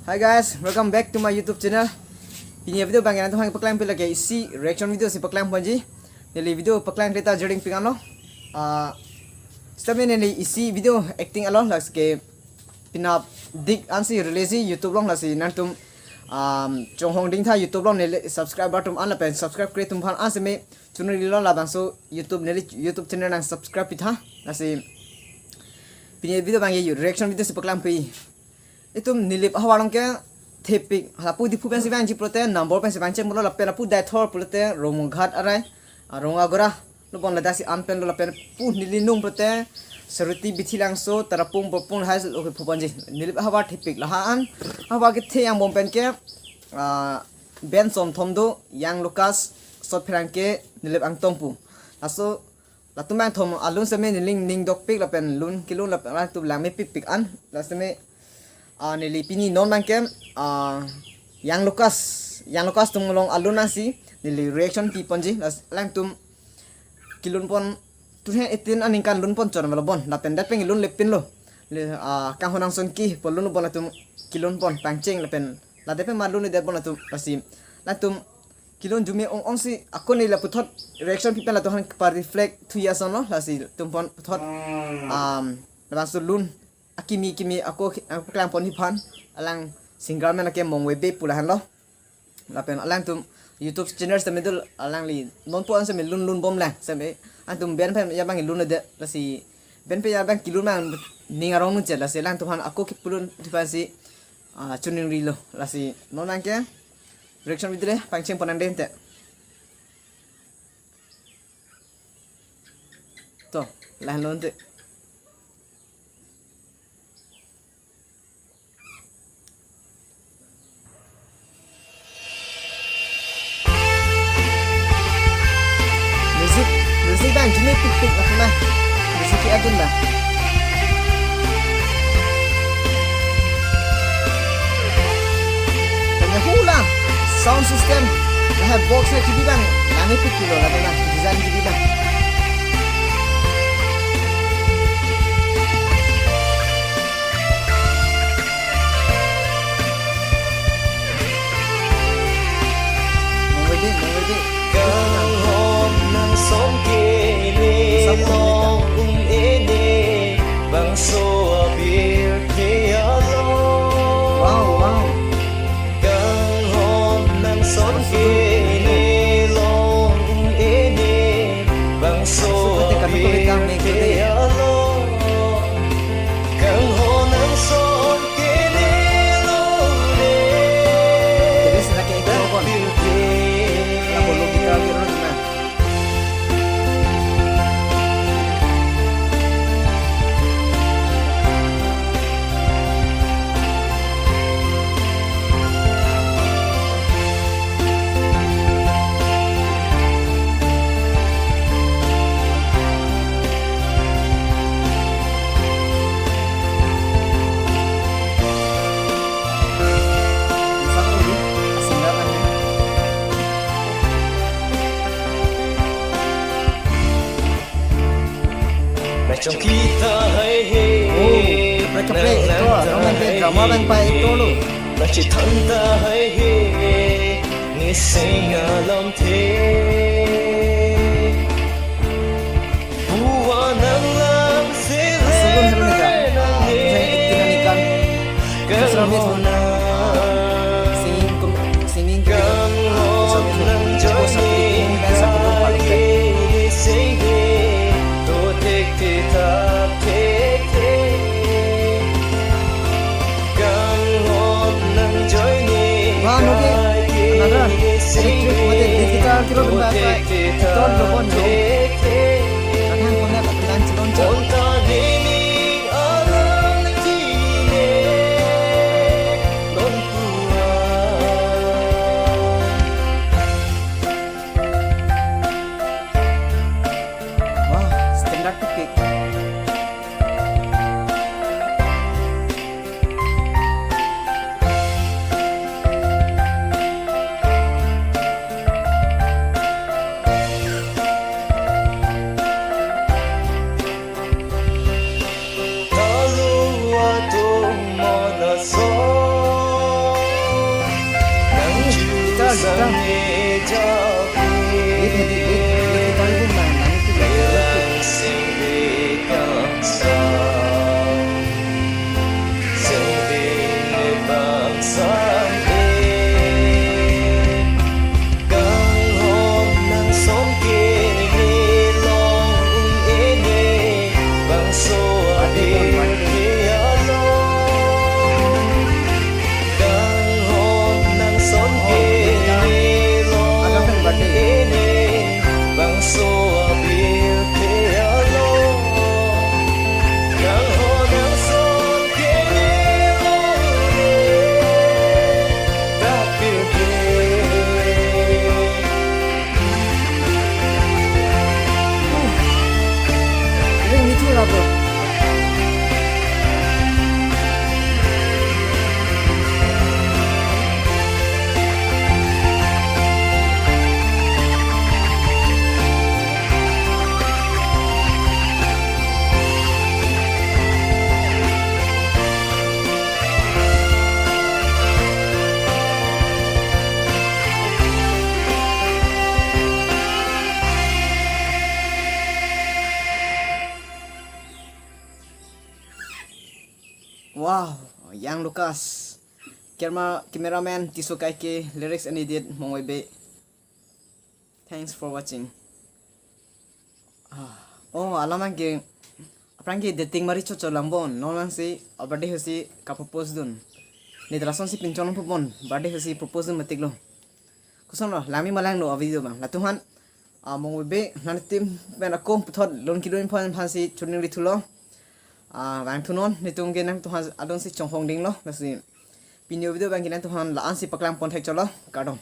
Hi guys, welcome back to my YouTube channel. Ini video bangin nanti hang paklang pila ke isi reaction video si paklang panji. Nili video paklang kita jering pingano. Setamin nili isi video acting along las ke pina dik ansi release YouTube long las nantum chong hong ding tha YouTube long nili subscribe button an la pen subscribe create tum phan ansi me chunri long la bang so YouTube nili YouTube channel nang subscribe pitha nasi pina video bangin reaction video si paklang pi. Itu nilip hawalong ke tepik lapu di pupen si banji prote number pen si banji mulo lapen lapu daithor prote romunghat arai ronga gora lupon ladasi anpen lo lapen pu nilinung prote seruti bithilang so tarapung popung has oke pupanji nilip hawa tepik lahaan hawa ke the yang bompen ke ben som thomdo Young Locust sot pherang ke nilip ang tongpu aso latumang thom alun seme niling ning dok pik lapen lun kilun lapen tu lame pik an laseme nili pini non mangkem Young Locust tum long aluna si nili reaction pi ponji lang tum kilun pon tu he etin aning kan lun pon chon melobon na pen dat peng lun lepin lo le Kanghon nangson ki polun bon tum kilun pon pangcheng lepen la depe malun de bon tum pasi la tum kilun jume ong si ako ni la puthot reaction pi pen la to han par reflect 2 years on lo la si tum pon puthot langsung lun kimi aku klang pon phan alang single man ke mong webe pulahan lo lapen alang tum YouTube channel sa medul alang li non po an sa lun bom lang sa me antum ben pen ya bang lun de la si ben pe ya bang kilun man ning arong nu la si lang tuhan aku ki pulun phan si chuning ri lo la si non lang ke reaction video le pangcheng ponan den te to lan lon te Musik bang cumi pik lah kena musik aband lah. Tanya hulang sound system lah box na cumi bang lami pik kilo lah kena design cumi bang. Mengwedi. Kanghon nangson kini long ene bangso abir kealo. Wow. Kanghon nangson kini long ene bangso abir kealo. Kanghon nangson kini long ene. Jadi sedang kita pon. Perlu kita kira mana? Trong kita hay hey mereka play itu orang main drama bang pai itu lo là chỉ thân ta hay hey nghe sinh lòng thế bua nang lam se le Kanghon singing Kanghon nang joy ni sing kita kira benda itu lopon jo. Kadang punya kepikiran celon jo. Wah, standar tipik. Talu wa tu mona so Wow, Young Locust. Cameraman tisukai ke lyrics and edit mongwebe. Thanks for watching. Oh, alaman ke apran ke dating mari chot lambon nolang si abade hosi ka propose dun. Ni drason si pinchon pupon bade hosi propose dun matiklo. Kusono lami malang no video bang. Latuhan mongwebe nanatim ben ako puthot lon kiloin phan si chuning ritulo. Bang tunon nitung genang tuhan adon si chonghong ding lo nasi pinyo video bang genang tuhan laan si paklang pontek cholo kadong.